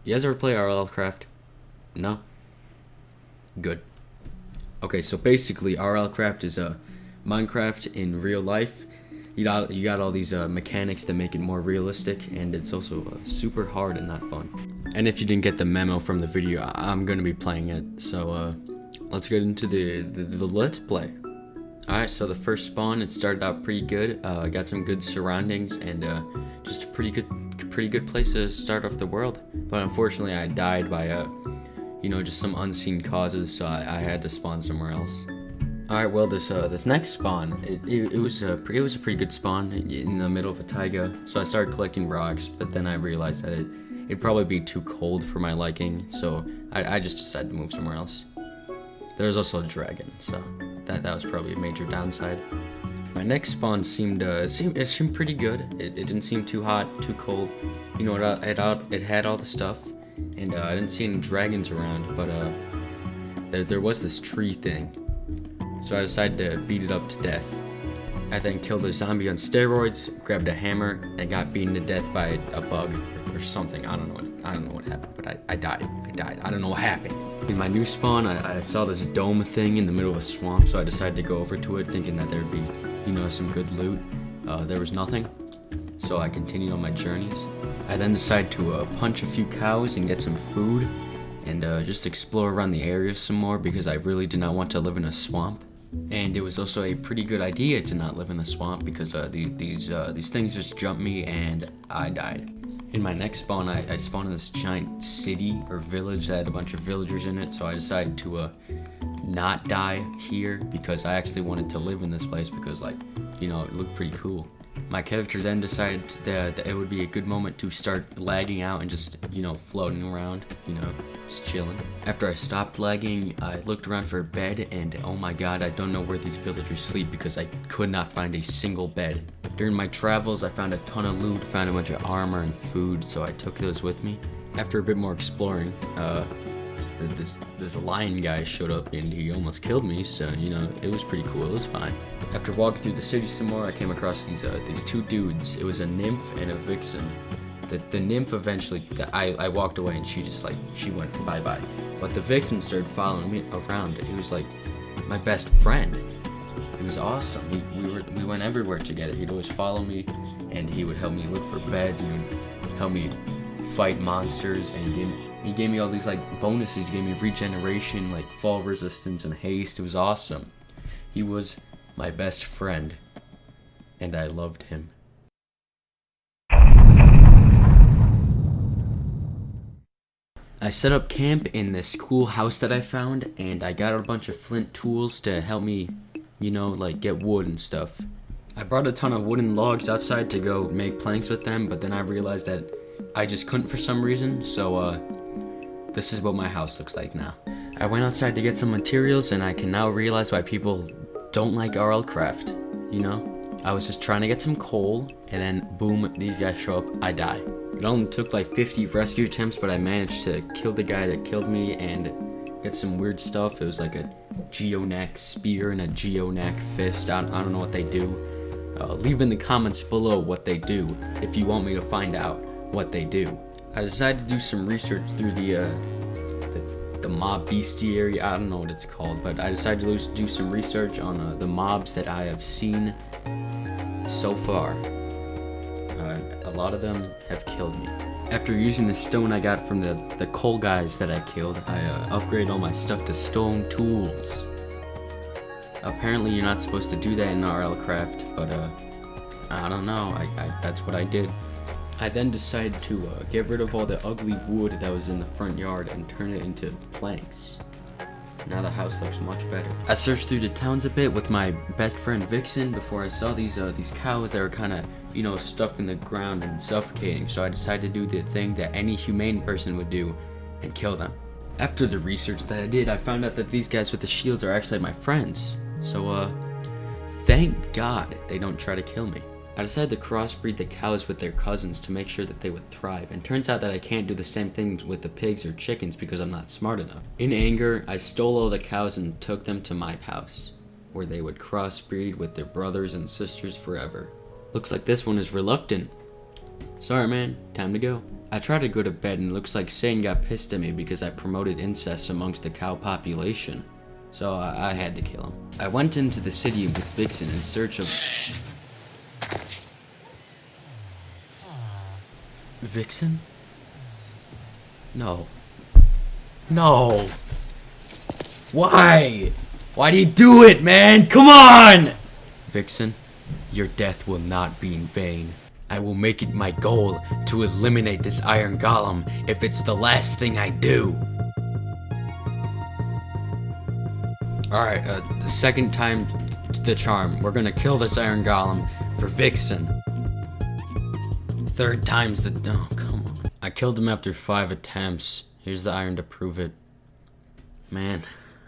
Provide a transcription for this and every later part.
You guys ever play RLcraft? No? Good. Okay, so basically RLcraft is a Minecraft in real life. You got all these mechanics that make it more realistic, and it's also super hard and not fun. And if you didn't get the memo from the video, I'm gonna be playing it. So let's get into the let's play. Alright, so the first spawn, it started out pretty good. Got some good surroundings and just a pretty good place to start off the world. But unfortunately, I died by just some unseen causes, so I had to spawn somewhere else. Alright, well, this next spawn, it was a pretty good spawn in the middle of a taiga. So I started collecting rocks, but then I realized that it'd probably be too cold for my liking, so I just decided to move somewhere else. There was also a dragon, so that was probably a major downside. My next spawn seemed pretty good. It didn't seem too hot, too cold. You know, it had all the stuff, and I didn't see any dragons around, but there was this tree thing. So I decided to beat it up to death. I then killed a zombie on steroids, grabbed a hammer, and got beaten to death by a bug or something. I don't know what happened, but I died. I don't know what happened. In my new spawn, I saw this dome thing in the middle of a swamp, so I decided to go over to it, thinking that there'd be, some good loot. There was nothing, so I continued on my journeys. I then decided to punch a few cows and get some food, and just explore around the area some more because I really did not want to live in a swamp. And it was also a pretty good idea to not live in the swamp because these things just jumped me and I died. In my next spawn, I spawned in this giant city or village that had a bunch of villagers in it, so I decided to not die here because I actually wanted to live in this place because, it looked pretty cool. My character then decided that it would be a good moment to start lagging out and just, floating around, just chilling. After I stopped lagging, I looked around for a bed, and oh my god, I don't know where these villagers sleep because I could not find a single bed. During my travels, I found a ton of loot, found a bunch of armor and food, so I took those with me. After a bit more exploring, this lion guy showed up and he almost killed me, so it was pretty cool. It was fine. After walking through the city some more, I came across these two dudes. It was a nymph and a vixen. The nymph eventually, I walked away and she went bye-bye. But the vixen started following me around. It was like my best friend. It was awesome. We went everywhere together. He'd always follow me, and he would help me look for beds. He would help me fight monsters, and he gave me all these bonuses. He gave me regeneration, fall resistance and haste. It was awesome. He was my best friend, and I loved him. I set up camp in this cool house that I found, and I got a bunch of flint tools to help me, get wood and stuff. I brought a ton of wooden logs outside to go make planks with them, but then I realized that I just couldn't for some reason, so this is what my house looks like now. I went outside to get some materials, and I can now realize why people don't like RLcraft, I was just trying to get some coal, and then boom, these guys show up, I die. It only took 50 rescue attempts, but I managed to kill the guy that killed me and get some weird stuff. It was like a geoneck spear and a geoneck fist. I don't know what they do. Leave in the comments below what they do if you want me to find out what they do. I decided to do some research through the mob bestiary. I don't know what it's called, but I decided to do some research on the mobs that I have seen so far. A lot of them have killed me. After using the stone I got from the coal guys that I killed, I upgraded all my stuff to stone tools. Apparently you're not supposed to do that in RLcraft, but I don't know, that's what I did. I then decided to get rid of all the ugly wood that was in the front yard and turn it into planks. Now the house looks much better. I searched through the towns a bit with my best friend Vixen before I saw these cows that were kind of, stuck in the ground and suffocating, so I decided to do the thing that any humane person would do and kill them. After the research that I did, I found out that these guys with the shields are actually my friends. So, thank God they don't try to kill me. I decided to crossbreed the cows with their cousins to make sure that they would thrive, and turns out that I can't do the same thing with the pigs or chickens because I'm not smart enough. In anger, I stole all the cows and took them to my house, where they would crossbreed with their brothers and sisters forever. Looks like this one is reluctant. Sorry, man. Time to go. I tried to go to bed and it looks like Satan got pissed at me because I promoted incest amongst the cow population. So I had to kill him. I went into the city with Vixen in search of... Vixen? No. No! Why? Why do you do it, man? Come on! Vixen, your death will not be in vain. I will make it my goal to eliminate this iron golem if it's the last thing I do. Alright, the second time the charm. We're gonna kill this iron golem for Vixen. Third time's the... Oh, come on. I killed him after 5 attempts. Here's the iron to prove it. Man,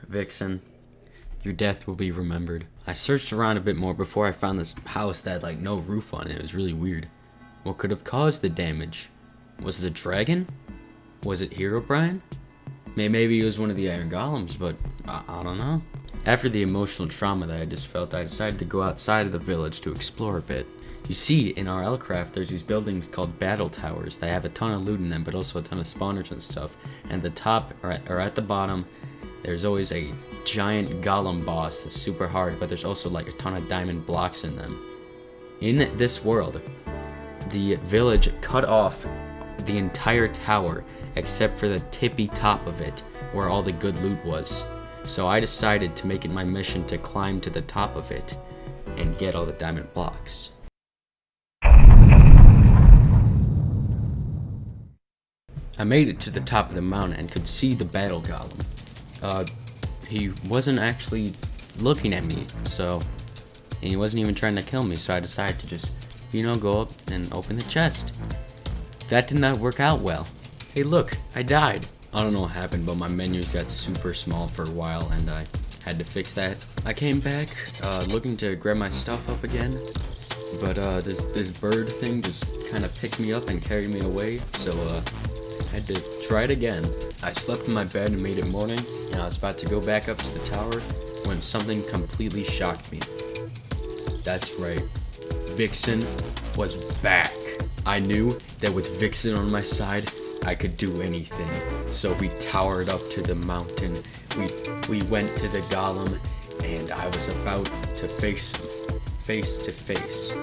Vixen, your death will be remembered. I searched around a bit more before I found this house that had like no roof on it. It was really weird. What could have caused the damage? Was it a dragon? Was it Herobrine? Maybe it was one of the iron golems, but I don't know. After the emotional trauma that I just felt, I decided to go outside of the village to explore a bit. You see, in RLcraft, there's these buildings called battle towers. They have a ton of loot in them, but also a ton of spawners and stuff. And the top, or at the bottom, there's always a giant golem boss that's super hard, but there's also like a ton of diamond blocks in them. In this world, the village cut off the entire tower except for the tippy top of it, where all the good loot was. So I decided to make it my mission to climb to the top of it and get all the diamond blocks. I made it to the top of the mountain and could see the battle golem. He wasn't actually looking at me, and he wasn't even trying to kill me, so I decided to just, go up and open the chest. That did not work out well. Hey look, I died. I don't know what happened, but my menus got super small for a while and I had to fix that. I came back, looking to grab my stuff up again, but this bird thing just kind of picked me up and carried me away, so I had to try it again. I slept in my bed and made it morning, and I was about to go back up to the tower when something completely shocked me. That's right, Vixen was back. I knew that with Vixen on my side, I could do anything. So we towered up to the mountain, we went to the golem, and I was about to face him, face to face.